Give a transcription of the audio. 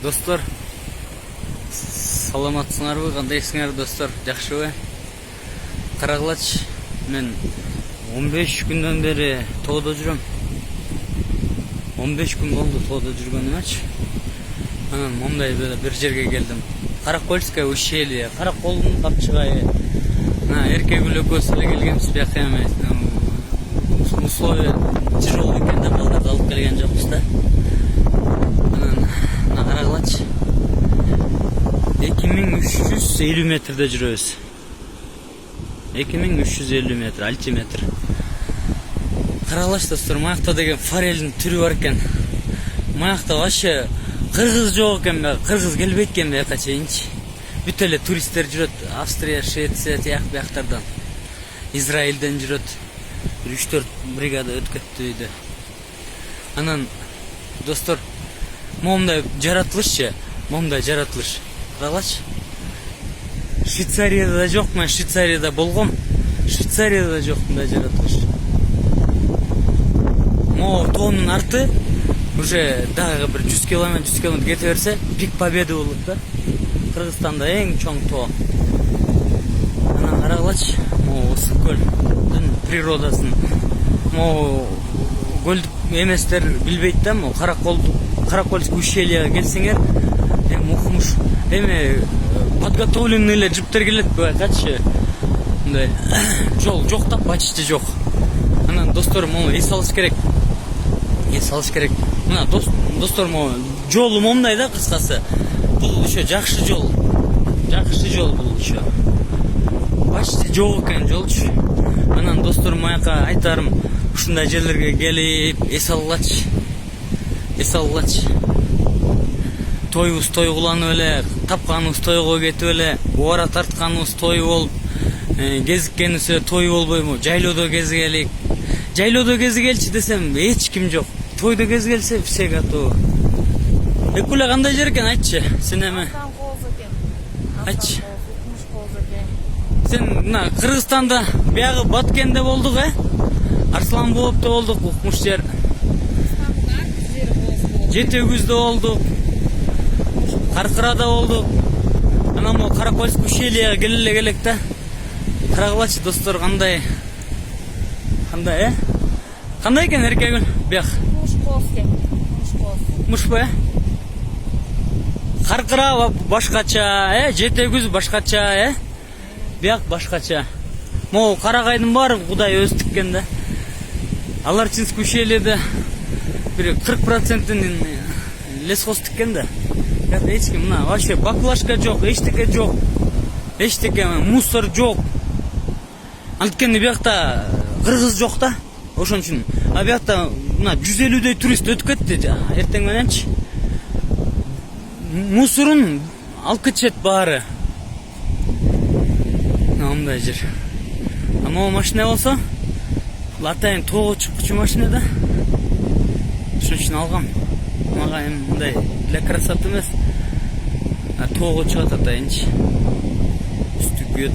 Достор, саламатсыңарбы, кандайсыңар достор, жакшыбы? Карагылач, мен 15 күндөн бери тоодо жүрөм. 15 күн болду тоодо жүргөнүмчү. Анан мондай бир жерге келдим. Каракольское ущелье, Караколдун капчыгайы. Эркек үлөкөс эле келгенбиз бияка эми. Условия тяжелый экен да, балдарды алып келген жокпуз да. Анан карагылачы. 2350 метрде жүрөбүз. 2350 метр, альтиметр. Карагылач достор, маякта деген форельдин түрү бар экен. Маякта вообще кыргыз жок экен, кыргыз келбейт экен бияка чейинчи. Бүт эле туристтер жүрөт. Австрия, Швеция бияктардан. Израилден жүрөт. 3-4 бригада өткөттү үйдө. Анан достор, момундай жаратылышчы, момундай жаратылыш. Карагылачы. Швейцарияда да жок, мен Швейцарияда болгом. Швейцарияда да жок мындай жаратылыш. Могу тоонун арты уже дагы бир 100 километр кете берсе, Пик Победы болот да. Кыргызстанда эң чоң тоо. Анан карагылачы, могу ысык көлдүн природасын. Могу көлдүк эместер билбейт да, могу Каракольское ущельеге келсеңер, эми укмуш, эми подготовленный эле жиптер келет байкачы. Мындай жол жок да, почти жок. Анан достор, могу эс алыш керек. Мына достор, могу жолу момундай да, кыскасы. Бул еще жакшы жол. Бул еще. Почти жок экен жолчу. Анан достор, маяка айтарым, ушундай жерлерге келип эс алгылачы. Тойубуз той кыланып эле, тапканыбыз тойго кетип эле, убара тартканыбыз той болуп, кезиккенибиз той болбойбу? Жайлоодо кезигелик. Жайлоодо кезигелчи десем, эч ким жок. Тойдо кезигелсе все готовы. Экуле кандай жер экен, айтчы. Сен эми айтчы. Сен мына Кыргызстанда биягы Баткенде болдук, Арслан Боопто болдук, укмуш жер. Жетегүздө болдук. Каркырада болдук. Анан могу Каракольское ущельеге келе келек да. Карагылачы достор, кандай экен эркегүл бияк? Мушпу, Каркыра башкача, Жетегүз башкача, бияк башкача. Могу карагайдын баары Кудай өзү тиккен да. Аларчинское ущельеде бир 40%-ын лесхоз тиккен да. Эч ким, мына вообще баклажка жок, эчтеке жок. Мусор жок. Анткени биякта кыргыз жок да. Ошон үчүн. А биякта мына 150дөй турист өтүп кетти эртең мененчи. Мусорун алып кетишет баары. Мындай жер. А могу машина болсо, атайын тоого чыккучу машина да. Ошон үчүн алгам. Мага эми мындай для красоты эмес. Тоого чыгат атайынчы. Үстү күйөт.